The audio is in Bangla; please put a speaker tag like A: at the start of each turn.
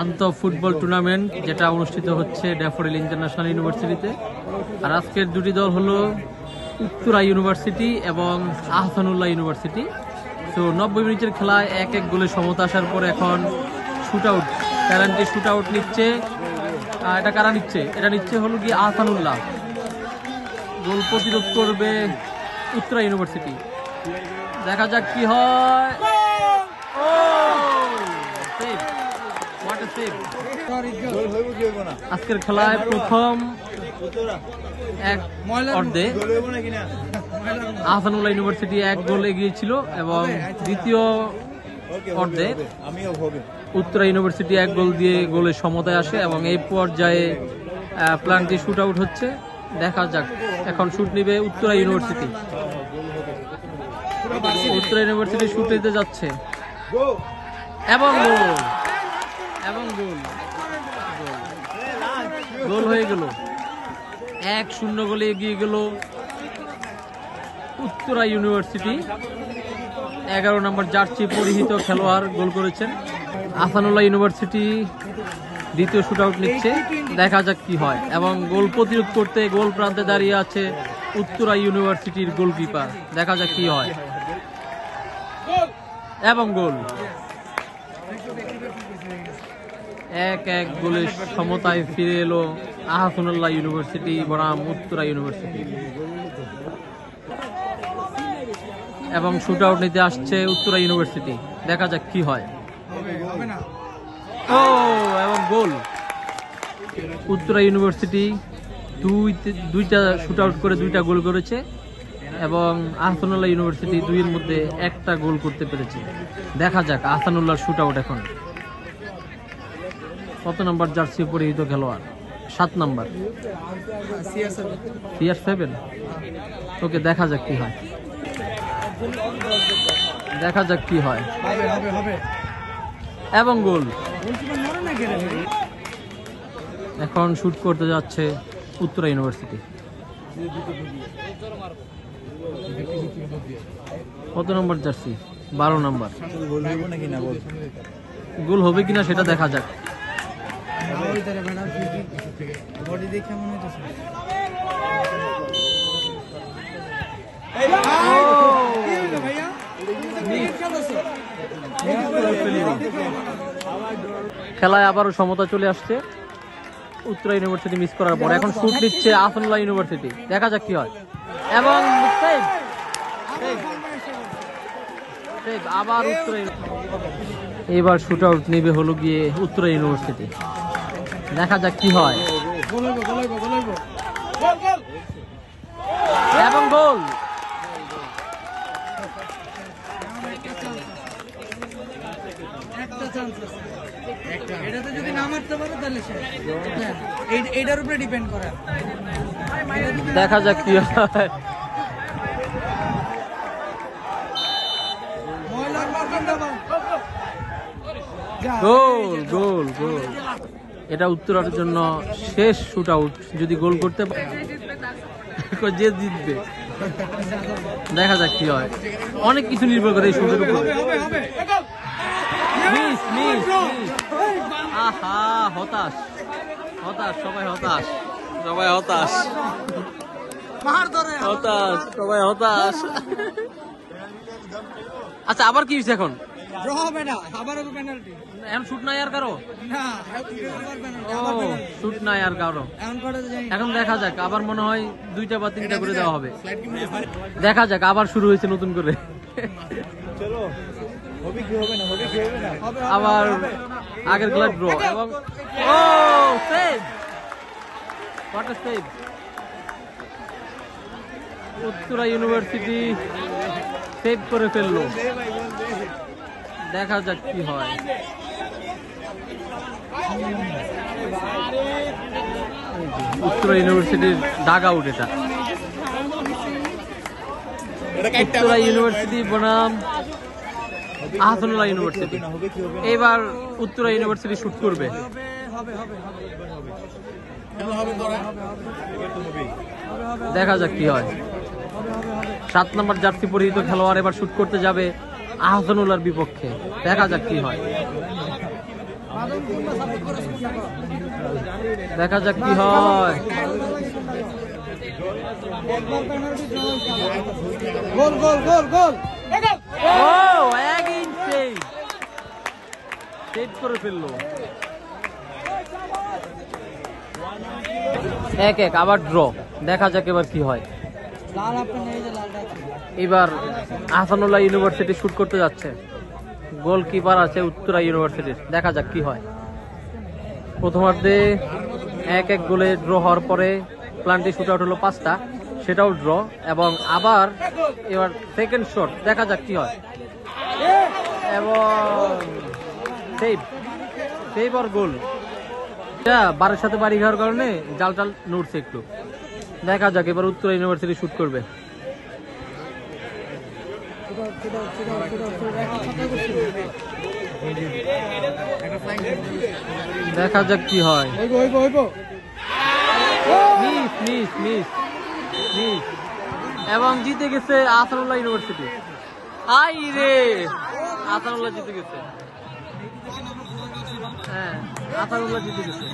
A: আন্তঃ ফুটবল টুর্নামেন্ট যেটা অনুষ্ঠিত হচ্ছে ড্যাফোডিল ইন্টারন্যাশনাল ইউনিভার্সিটিতে। আর আজকের দুটি দল হলো উত্তরা ইউনিভার্সিটি এবং আহসানুল্লাহ ইউনিভার্সিটি। তো 90 মিনিটের খেলায় 1-1 গোলে সমতা আসার পর এখন শুট আউট, প্যারেন্টি শুট আউট নিচ্ছে। এটা কারা নিচ্ছে? এটা নিচ্ছে হলো কি আহসানুল্লাহ। গোল প্রতিরোধ করবে উত্তরা ইউনিভার্সিটি। দেখা যাক কি হয়। আজকের খেলায় প্রথম এক অর্ধে আহসানুল্লাহ ইউনিভার্সিটি 1 গোল এগিয়ে ছিল এবং দ্বিতীয় অর্ধে উত্তরা ইউনিভার্সিটি 1 গোল দিয়ে গোলের সমতায় আসে এবং এই পর্যায়ে প্ল্যানটি শুট আউট হচ্ছে। দেখা যাক, এখন শুট নিবে Uttara university. Uttara university shoot নিতে যাচ্ছে এবং গোল এবং গোল গোল হয়ে গেল। 1-0 গোলে এগিয়ে গেল উত্তরা ইউনিভার্সিটি। 11 নম্বর জার্সি পরিহিত খেলোয়াড় গোল করেছেন। আহসানুল্লাহ ইউনিভার্সিটি দ্বিতীয় শুট আউট নিচ্ছে। দেখা যাক কি হয়। এবং গোল প্রতিরোধ করতে গোল প্রান্তে দাঁড়িয়ে আছে উত্তরা ইউনিভার্সিটির গোলকিপার। দেখা যাক কি হয় এবং গোল। 1-1 গোলের সমতায় ফিরে এলো আহসানুল্লাহ ইউনিভার্সিটি বনাম উত্তরা ইউনিভার্সিটি। এবং শুট আউট নিতে আসছে উত্তরা ইউনিভার্সিটি। দেখা যাক কি হয়। ও এবং গোল। উত্তরা ইউনিভার্সিটি দুইটা শুট আউট করে 2টা গোল করেছে এবং আহসানুল্লাহ ইউনিভার্সিটি 2-এর মধ্যে 1টা গোল করতে পেরেছে। দেখা যাক আহসানুল্লাহর শুট আউট এখন। কত নম্বর জার্সি পরিহিত খেলোয়াড়? 7 নম্বর, CR7। ওকে, দেখা যাক কি হয়। দেখা যাক কি হয় এবং গোল। এখন শুট করতে যাচ্ছে উত্তরা ইউনিভার্সিটি। কত নম্বর জার্সি? 12 নম্বর। গোল হবে কিনা সেটা দেখা যাক। খেলায় আবারও সমতা চলে আসছে উত্তরা ইউনিভার্সিটি মিস করার পর। এখন শুট নিচ্ছে আহসানুল্লাহ ইউনিভার্সিটি। দেখা যাক কি হয় এবং আবার উত্তরা। এবার শুট আউট নেবে হলো গিয়ে উত্তরা ইউনিভার্সিটি। দেখা যাক কি হয় এবং গোল। দেখা যাক কি হয়। গোল গোল গোল। এটা উত্তরার জন্য শেষ শুট আউট। যদি গোল করতে যে জিতবে। দেখা যাক কি হয়। অনেক কিছু নির্ভর করে এই শুটের উপর। আহা, হতাশ হতাশ, সবাই হতাশ, সবাই হতাশ, হতাশ, সবাই হতাশ। আচ্ছা, আবার কি হয়েছে এখন? এখন শুট নাই আর কারো? শুট নাই আর কারো। এখন দেখা যাক, আবার মনে হয় 2টা বা 3টা করে দেওয়া হবে। দেখা যাক, আবার শুরু হয়েছে নতুন করে। আবার আগের খেলা ড্র এবং উত্তরা ইউনিভার্সিটি সেভ করে ফেললো। দেখা যাক কি হয়। উত্তরা ইউনিভার্সিটির ডাগ আউট এটা। উত্তরা ইউনিভার্সিটি বনাম আহসানুল্লাহ ইউনিভার্সিটি। এবার উত্তরা ইউনিভার্সিটি শুট করবে। দেখা যাক কি হয়। 7 নম্বর জার্সি পরিহিত খেলোয়াড় এবার শুট করতে যাবে আহসানুল্লাহর বিপক্ষে। দেখা যাক কি হয়। দেখা যাক কি হয়।
B: গোল গোল গোল গোল
A: ও এগেইন সেভ করে ফেললো। 1-1 আবার ড্র। দেখা যাক এবার কি হয়। এবার আহসানুল্লাহ ইউনিভার্সিটি শুট করতে যাচ্ছে। গোলকিপার আছে উত্তরা ইউনিভার্সিটির। দেখা যাক কি হয়। প্রথমার্ধে 1-1 গোলে ড্র হওয়ার পরে প্লান্টি শুট আউট হলো 5টা, সেটাও ড্র। এবং আবার এবার সেকেন্ড শট। দেখা যাক কি হয়। এবং সেভ আর গোল। বারের সাথে বাড়ি খাওয়ার কারণে জাল টাল নড়ছে একটু। দেখা যাক এবার উত্তরা ইউনিভার্সিটি শুট করবে। দেখা যাক কি হয়। মিস মিস মিস মিস এবং জিতে গেছে আহসানুল্লাহ ইউনিভার্সিটি। আই রে, আহসানুল্লাহ জিতে গেছে। হ্যাঁ, আহসানুল্লাহ জিতে গেছে।